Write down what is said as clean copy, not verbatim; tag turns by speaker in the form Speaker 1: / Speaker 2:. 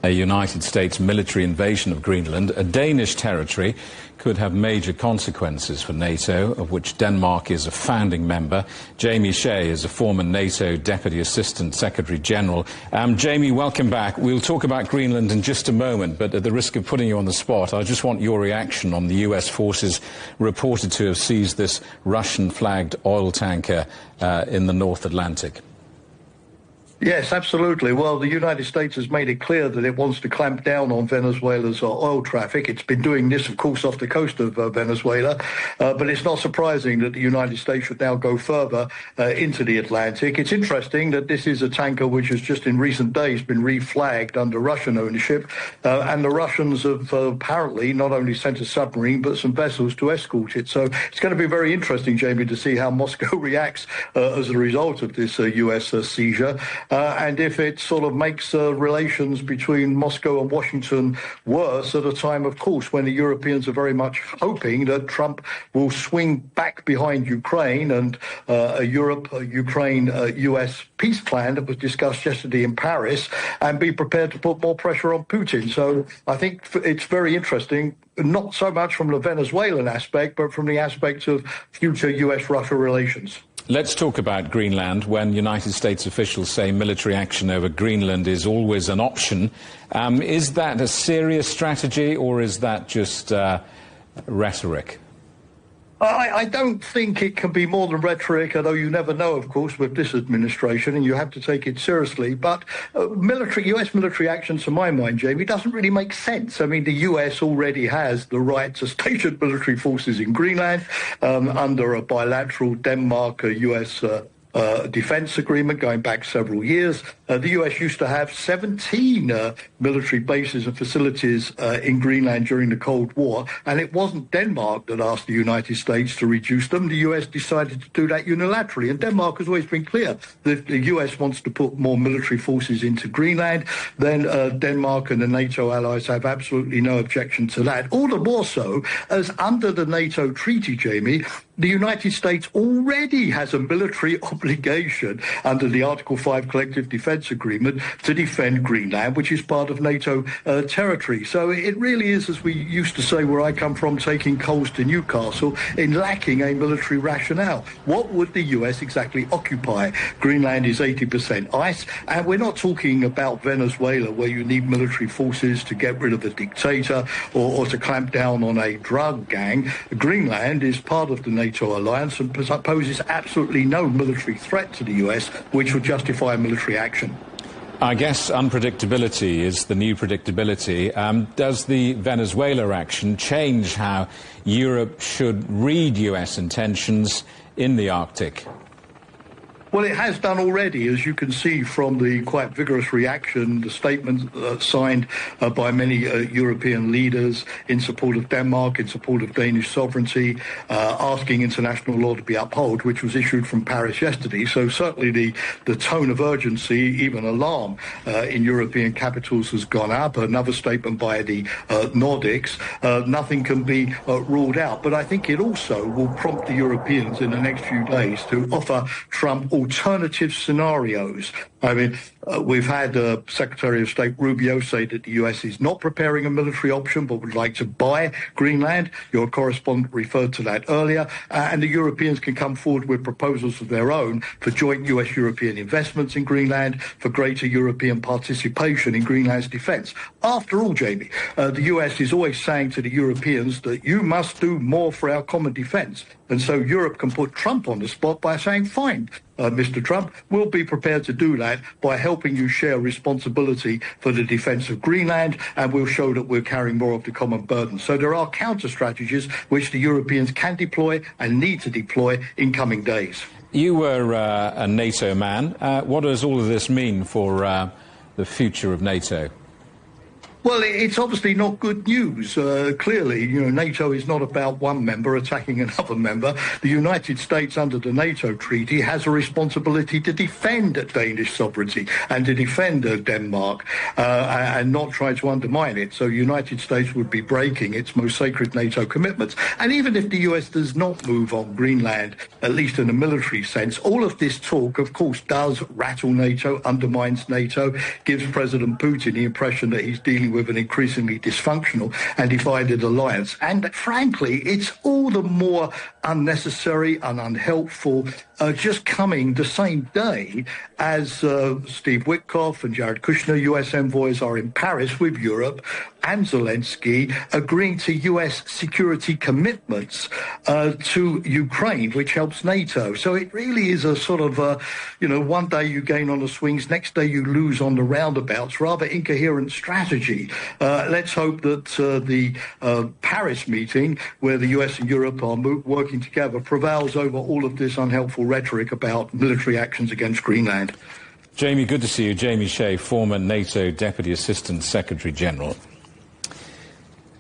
Speaker 1: A United States military invasion of Greenland, a Danish territory, could have major consequences for NATO, of which Denmark is a founding member. Jamie Shea is a former NATO Deputy Assistant Secretary General. Jamie, welcome back. We'll talk about Greenland in just a moment, but at the risk of putting you on the spot, I just want your reaction on the US forces reported to have seized this Russian-flagged oil tanker in the North Atlantic.
Speaker 2: Yes, absolutely. Well, the United States has made it clear that it wants to clamp down on Venezuela's oil traffic. It's been doing this, of course, off the coast of Venezuela, but it's not surprising that the United States should now go further into the Atlantic. It's interesting that this is a tanker which has just in recent days been reflagged under Russian ownership, and the Russians have apparently not only sent a submarine, but some vessels to escort it. So it's going to be very interesting, Jamie, to see how Moscow reacts as a result of this US seizure. And if it sort of makes relations between Moscow and Washington worse at a time, of course, when the Europeans are very much hoping that Trump will swing back behind Ukraine and a Ukraine-US peace plan that was discussed yesterday in Paris, and be prepared to put more pressure on Putin. So I think it's very interesting, not so much from the Venezuelan aspect, but from the aspect of future US-Russia relations.
Speaker 1: Let's talk about Greenland. When United States officials say military action over Greenland is always an option, is that a serious strategy, or is that just rhetoric?
Speaker 2: I don't think it can be more than rhetoric, although you never know, of course, with this administration, and you have to take it seriously. But US military action, to my mind, Jamie, doesn't really make sense. I mean, the US already has the right to station military forces in Greenland under a bilateral Denmark-US defense agreement going back several years. The US used to have 17 military bases and facilities in Greenland during the Cold War, and it wasn't Denmark that asked the United States to reduce them. The US decided to do that unilaterally, and Denmark has always been clear that if the US wants to put more military forces into Greenland, then Denmark and the NATO allies have absolutely no objection to that. All the more so as under the NATO treaty, Jamie, the United States already has a military obligation under the Article 5 Collective Defense Agreement to defend Greenland, which is part of NATO territory. So it really is, as we used to say where I come from, taking coals to Newcastle in lacking a military rationale. What would the US exactly occupy? Greenland is 80% ice, and we're not talking about Venezuela, where you need military forces to get rid of a dictator or to clamp down on a drug gang. Greenland is part of the NATO alliance and poses absolutely no military threat to the US, which would justify military action.
Speaker 1: I guess unpredictability is the new predictability. Does the Venezuela action change how Europe should read US intentions in the Arctic?
Speaker 2: Well, it has done already, as you can see from the quite vigorous reaction, the statement signed by many European leaders in support of Denmark, in support of Danish sovereignty, asking international law to be upheld, which was issued from Paris yesterday. So certainly the tone of urgency, even alarm, in European capitals has gone up. Another statement by the Nordics, nothing can be ruled out. But I think it also will prompt the Europeans in the next few days to offer Trump alternative scenarios. I mean, we've had Secretary of State Rubio say that the US is not preparing a military option but would like to buy Greenland. Your correspondent referred to that earlier. And the Europeans can come forward with proposals of their own for joint US-European investments in Greenland, for greater European participation in Greenland's defense. After all, Jamie, the US is always saying to the Europeans that you must do more for our common defense. And so Europe can put Trump on the spot by saying, fine, Mr. Trump, we'll be prepared to do that by helping you share responsibility for the defense of Greenland, and we'll show that we're carrying more of the common burden. So there are counter-strategies which the Europeans can deploy and need to deploy in coming days.
Speaker 1: You were a NATO man. What does all of this mean for the future of NATO?
Speaker 2: Well, it's obviously not good news. Clearly, NATO is not about one member attacking another member. The United States, under the NATO treaty, has a responsibility to defend Danish sovereignty and to defend Denmark and not try to undermine it. So the United States would be breaking its most sacred NATO commitments. And even if the US does not move on Greenland, at least in a military sense, all of this talk, of course, does rattle NATO, undermines NATO, gives President Putin the impression that he's dealing with an increasingly dysfunctional and divided alliance. And frankly, it's all the more unnecessary and unhelpful, just coming the same day as Steve Witkoff and Jared Kushner, US envoys, are in Paris with Europe and Zelensky agreeing to US security commitments to Ukraine, which helps NATO. So it really is a sort of, one day you gain on the swings, next day you lose on the roundabouts, rather incoherent strategy. Let's hope that the Paris meeting, where the US and Europe are working together, prevails over all of this unhelpful rhetoric about military actions against Greenland.
Speaker 1: Jamie, good to see you. Jamie Shea, former NATO Deputy Assistant Secretary General.